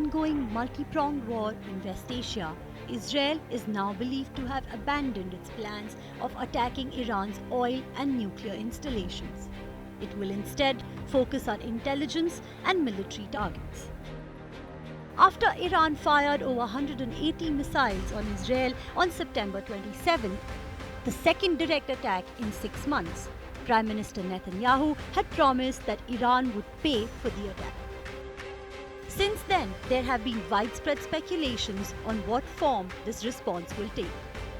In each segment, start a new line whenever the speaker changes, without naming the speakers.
ongoing multi-pronged war in West Asia, Israel is now believed to have abandoned its plans of attacking Iran's oil and nuclear installations. It will instead focus on intelligence and military targets. After Iran fired over 180 missiles on Israel on September 27th, the second direct attack in 6 months, Prime Minister Netanyahu had promised that Iran would pay for the attack. Since then, there have been widespread speculations on what form this response will take,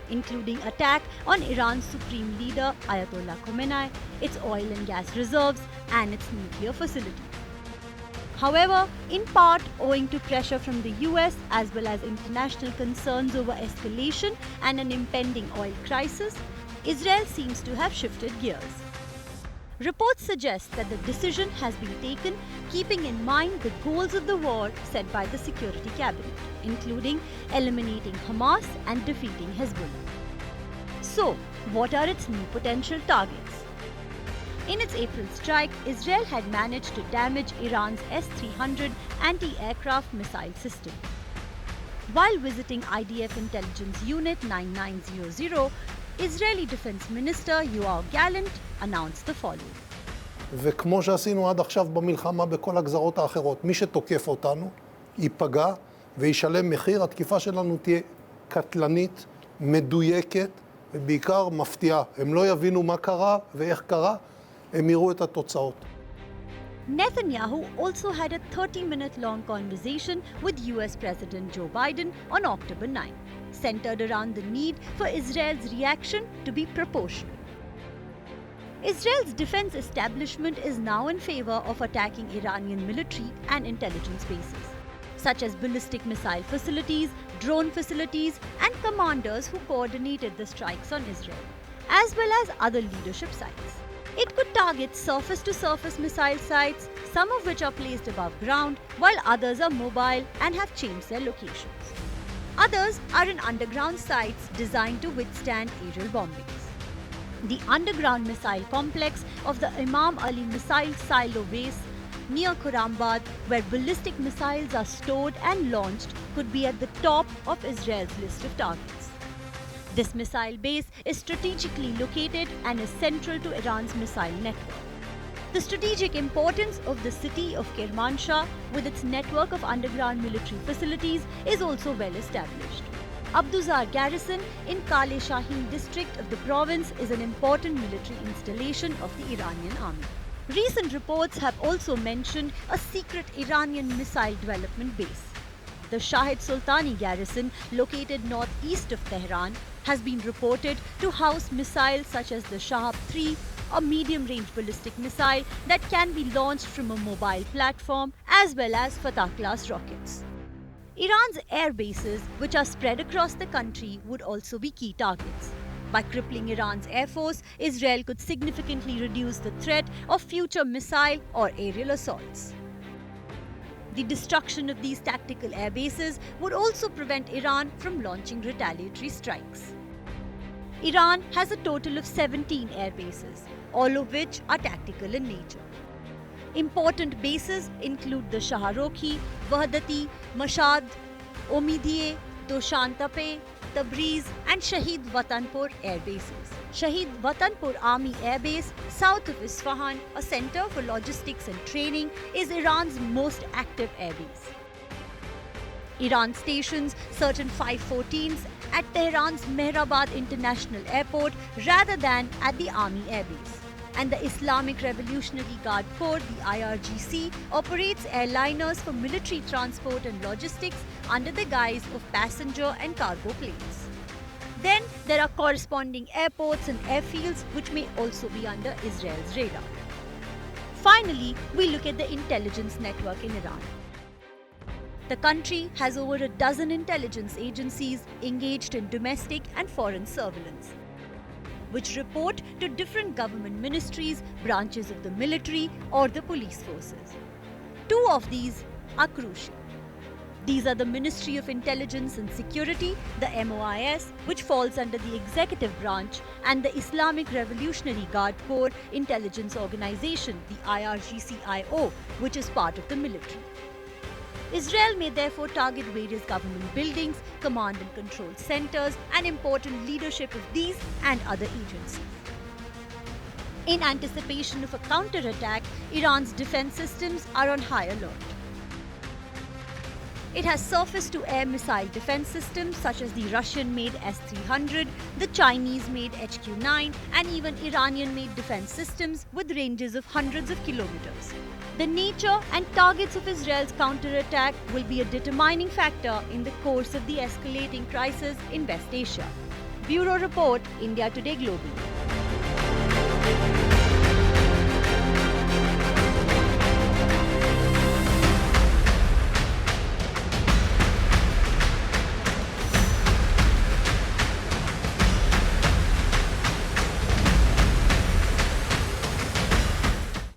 including attack on Iran's supreme leader Ayatollah Khomenei, its oil and gas reserves, and its nuclear facilities. However, in part owing to pressure from the US as well as international concerns over escalation and an impending oil crisis, Israel seems to have shifted gears. Reports suggest that the decision has been taken keeping in mind the goals of the war set by the Security Cabinet, including eliminating Hamas and defeating Hezbollah. So, what are its new potential targets? In its April strike, Israel had managed to damage Iran's S-300 anti-aircraft missile system. While visiting IDF Intelligence Unit 9900, Israeli Defense Minister Yoav Gallant announced the following.
וכמו שעשינו עד עכשיו במלחמה בכל הגזרות האחרות, מי שתוקף אותנו ייפגע וישלם מחיר. התקיפה שלנו תהיה קטלנית, מדויקת ובעיקר מפתיעה. הם לא יבינו מה קרה ואיך קרה, הם יראו את התוצאות.
Netanyahu also had a 30-minute-long conversation with US President Joe Biden on October 9, centered around the need for Israel's reaction to be proportional. Israel's defense establishment is now in favor of attacking Iranian military and intelligence bases, such as ballistic missile facilities, drone facilities, and commanders who coordinated the strikes on Israel, as well as other leadership sites. It could target surface-to-surface missile sites, some of which are placed above ground, while others are mobile and have changed their locations. Others are in underground sites designed to withstand aerial bombings. The underground missile complex of the Imam Ali Missile Silo Base near Khurramabad, where ballistic missiles are stored and launched, could be at the top of Israel's list of targets. This missile base is strategically located and is central to Iran's missile network. The strategic importance of the city of Kermanshah, with its network of underground military facilities, is also well established. Abduzar Garrison in Kale Shaheen district of the province is an important military installation of the Iranian army. Recent reports have also mentioned a secret Iranian missile development base. The Shahid Sultani garrison, located northeast of Tehran, has been reported to house missiles such as the Shahab-3, a medium-range ballistic missile that can be launched from a mobile platform, as well as Fatah-class rockets. Iran's air bases, which are spread across the country, would also be key targets. By crippling Iran's air force, Israel could significantly reduce the threat of future missile or aerial assaults. The destruction of these tactical air bases would also prevent Iran from launching retaliatory strikes. Iran has a total of 17 air bases, all of which are tactical in nature. Important bases include the Shahrokhi, Wahdati, Mashhad, Omidiyeh, Doshantape, Tabriz and Shahid Watanpur air bases. Shahid Watanpur Army Air Base, south of Isfahan, a center for logistics and training, is Iran's most active air base. Iran stations certain 514s at Tehran's Mehrabad International Airport rather than at the Army Air Base. And the Islamic Revolutionary Guard Corps, the IRGC, operates airliners for military transport and logistics under the guise of passenger and cargo planes. Then there are corresponding airports and airfields which may also be under Israel's radar. Finally, we look at the intelligence network in Iran. The country has over a dozen intelligence agencies engaged in domestic and foreign surveillance, which report to different government ministries, branches of the military or the police forces. Two of these are crucial. These are the Ministry of Intelligence and Security, the MOIS, which falls under the executive branch, and the Islamic Revolutionary Guard Corps Intelligence Organization, the IRGCIO, which is part of the military. Israel may therefore target various government buildings, command and control centers, and important leadership of these and other agencies. In anticipation of a counterattack, Iran's defense systems are on high alert. It has surface-to-air missile defense systems such as the Russian-made S-300, the Chinese-made HQ-9, and even Iranian-made defense systems with ranges of hundreds of kilometers. The nature and targets of Israel's counterattack will be a determining factor in the course of the escalating crisis in West Asia. Bureau Report, India Today Global.